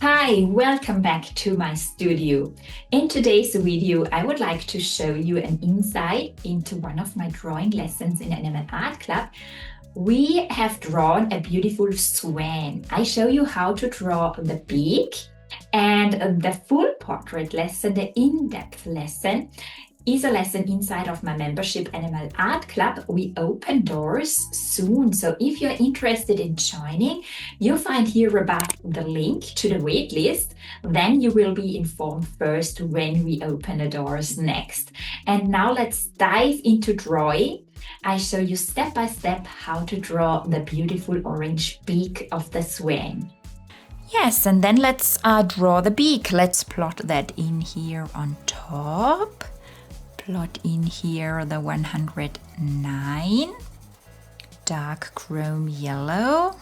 Hi, welcome back to my studio. In today's video, I would like to show you an insight into one of my drawing lessons in Animal Art Club. We have drawn a beautiful swan. I show you how to draw the beak, and the full portrait lesson, the in-depth lesson, is a lesson inside of my membership Animal Art Club. We open doors soon, so if you're interested in joining, you'll find here above the link to the wait list. Then you will be informed first when we open the doors next. And now let's dive into drawing. I show you step by step how to draw the beautiful orange beak of the swan. Yes, and then let's draw the beak. Let's plot that in here on top. Plot in here the 109, dark chrome yellow.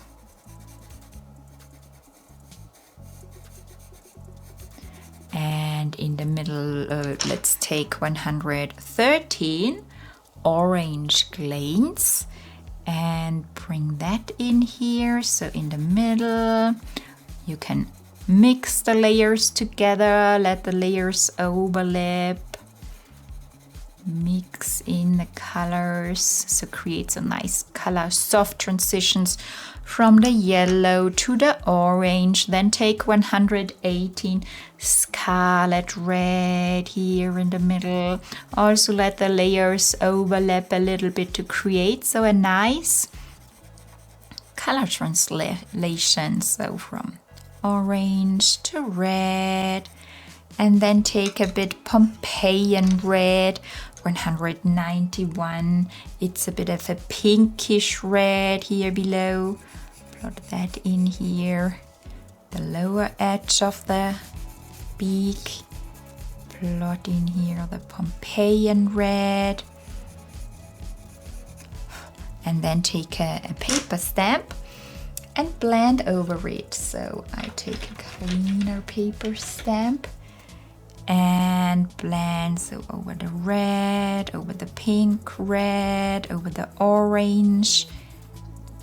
And in the middle, let's take 113, orange glaze, and bring that in here. So in the middle, you can mix the layers together, let the layers overlap. Mix in the colors, so creates a nice color, soft transitions from the yellow to the orange. Then take 118 scarlet red here in the middle. Also let the layers overlap a little bit to create so a nice color translation. So from orange to red, and then take a bit Pompeian red. 191, it's a bit of a pinkish red here below. Plot that in here. The lower edge of the beak. Plot in here the Pompeian red. And then take a paper stamp and blend over it. So I take a cleaner paper stamp and blend, so over the red, over the pink red, over the orange.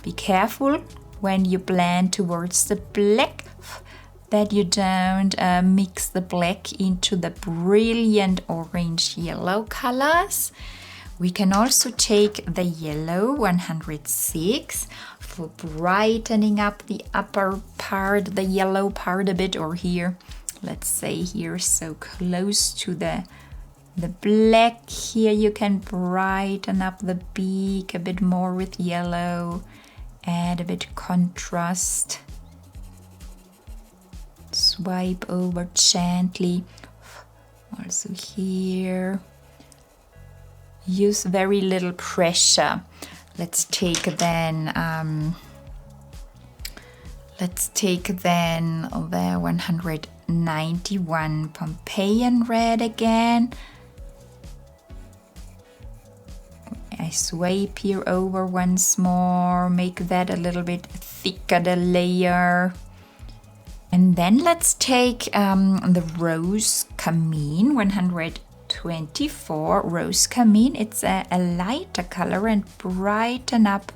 Be careful when you blend towards the black that you don't mix the black into the brilliant orange yellow colors. We can also take the yellow 106 for brightening up the upper part, the yellow part a bit, or here, let's say here, so close to the black. Here you can brighten up the beak a bit more with yellow, add a bit contrast. Swipe over gently. Also here. Use very little pressure. Let's take then the 191 Pompeian red again. I swipe here over once more, make that a little bit thicker, the layer. And then let's take the rose camine, 124 rose camine. It's a lighter color, and brighten up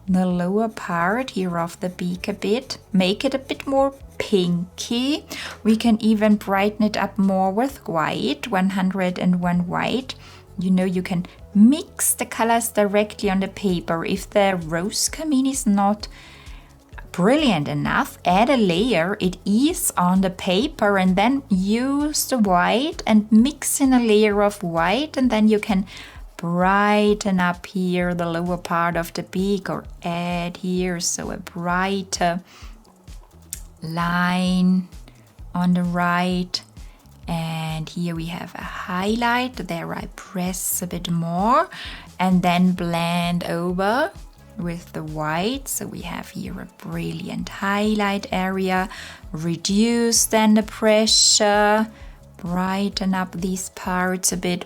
the lower part here of the beak a bit. Make it a bit more pinky. We can even brighten it up more with white, 101 white. You know, you can mix the colors directly on the paper. If the rose camine is not brilliant enough, add a layer, it is on the paper, and then use the white and mix in a layer of white, and then you can brighten up here the lower part of the beak, or add here so a brighter line on the right. And here we have a highlight. There I press a bit more and then blend over with the white. So we have here a brilliant highlight area. Reduce then the pressure, brighten up these parts a bit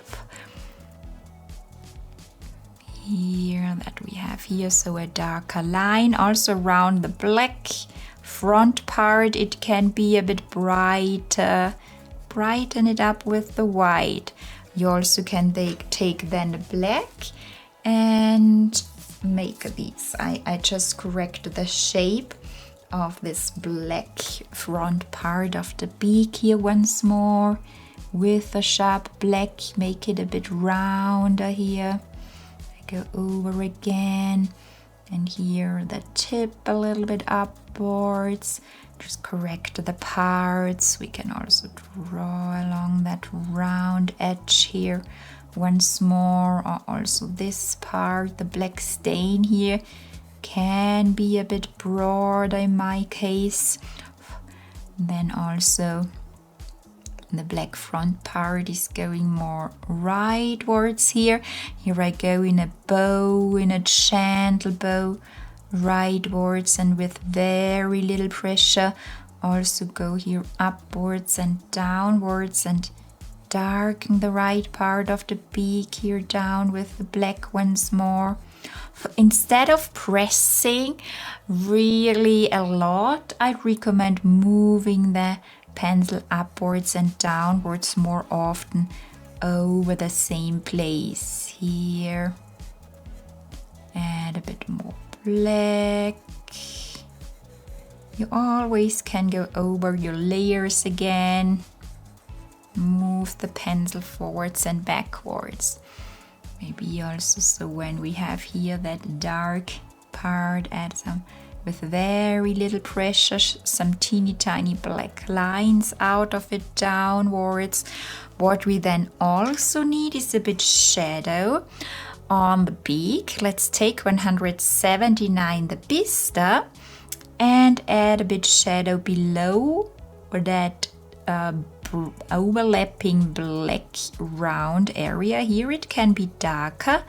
here that we have here, so a darker line. Also around the black front part, it can be a bit brighter. Brighten it up with the white. You also can take then the black and make these. I just correct the shape of this black front part of the beak here once more with a sharp black, make it a bit rounder here. I go over again, and here the tip a little bit upwards. Just correct the parts. We can also draw along that round edge here once more, or also this part, the black stain here can be a bit broader in my case. Then also the black front part is going more rightwards here. Here I go in a bow, in a gentle bow, rightwards, and with very little pressure also go here upwards and downwards and darken the right part of the beak here down with the black once more. Instead of pressing really a lot, I recommend moving the pencil upwards and downwards more often over the same place. Here, add a bit more black. You always can go over your layers again. Move the pencil forwards and backwards. Maybe also, so when we have here that dark part, add some, with very little pressure, some teeny tiny black lines out of it downwards. What we then also need is a bit shadow on the beak. Let's take 179 the Bista and add a bit shadow below that overlapping black round area. Here it can be darker.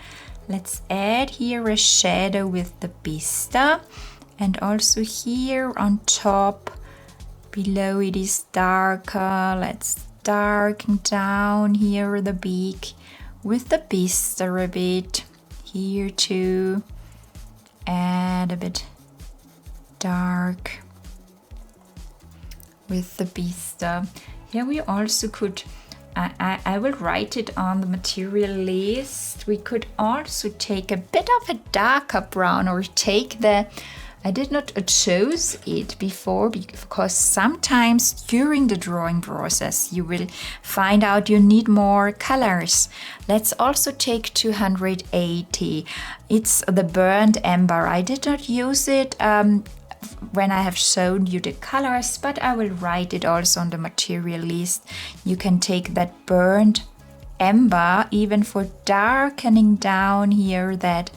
Let's add here a shadow with the Bista, and also here on top below it is darker. Let's darken down here the beak with the Bista a bit. Here too, add a bit dark with the Bista. Here we also could, I will write it on the material list. We could also take a bit of a darker brown, or take the, I did not choose it before because sometimes during the drawing process you will find out you need more colors. Let's also take 280. It's the burnt amber. I did not use it when I have shown you the colors, but I will write it also on the material list. You can take that burnt amber even for darkening down here that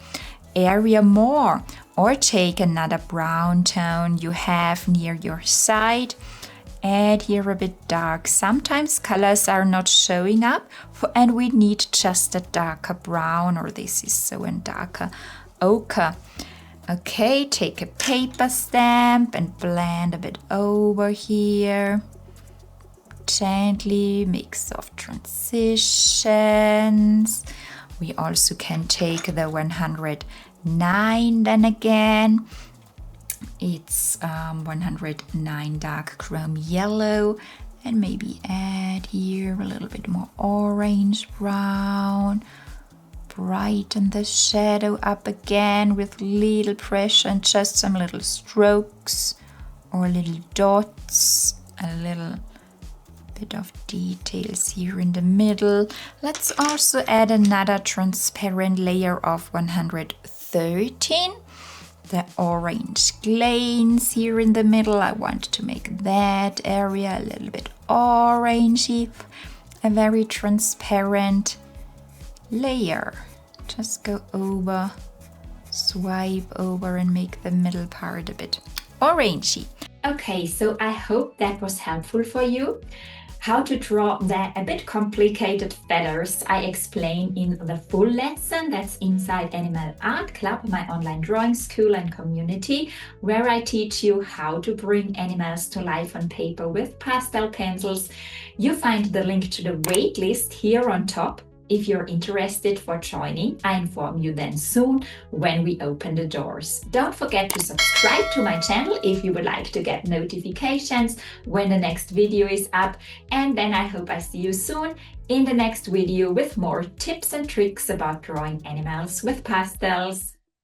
area more, or take another brown tone you have near your side, add here a bit dark. Sometimes colors are not showing up and we need just a darker brown, or this is so in darker ochre. Okay, take a paper stamp and blend a bit over here. Gently make soft transitions. We also can take the 109 then again. It's 109 dark chrome yellow, and maybe add here a little bit more orange brown. Brighten the shadow up again with little pressure and just some little strokes or little dots, a little bit of details here in the middle. Let's also add another transparent layer of 113. The orange glaze here in the middle. I want to make that area a little bit orangey, a very transparent layer. Just go over, swipe over, and make the middle part a bit orangey. Okay, so I hope that was helpful for you. How to draw the a bit complicated feathers I explain in the full lesson that's inside Animal Art Club, my online drawing school and community, where I teach you how to bring animals to life on paper with pastel pencils. You find the link to the waitlist here on top. If you're interested for joining, I inform you then soon when we open the doors. Don't forget to subscribe to my channel if you would like to get notifications when the next video is up. And then I hope I see you soon in the next video with more tips and tricks about drawing animals with pastels.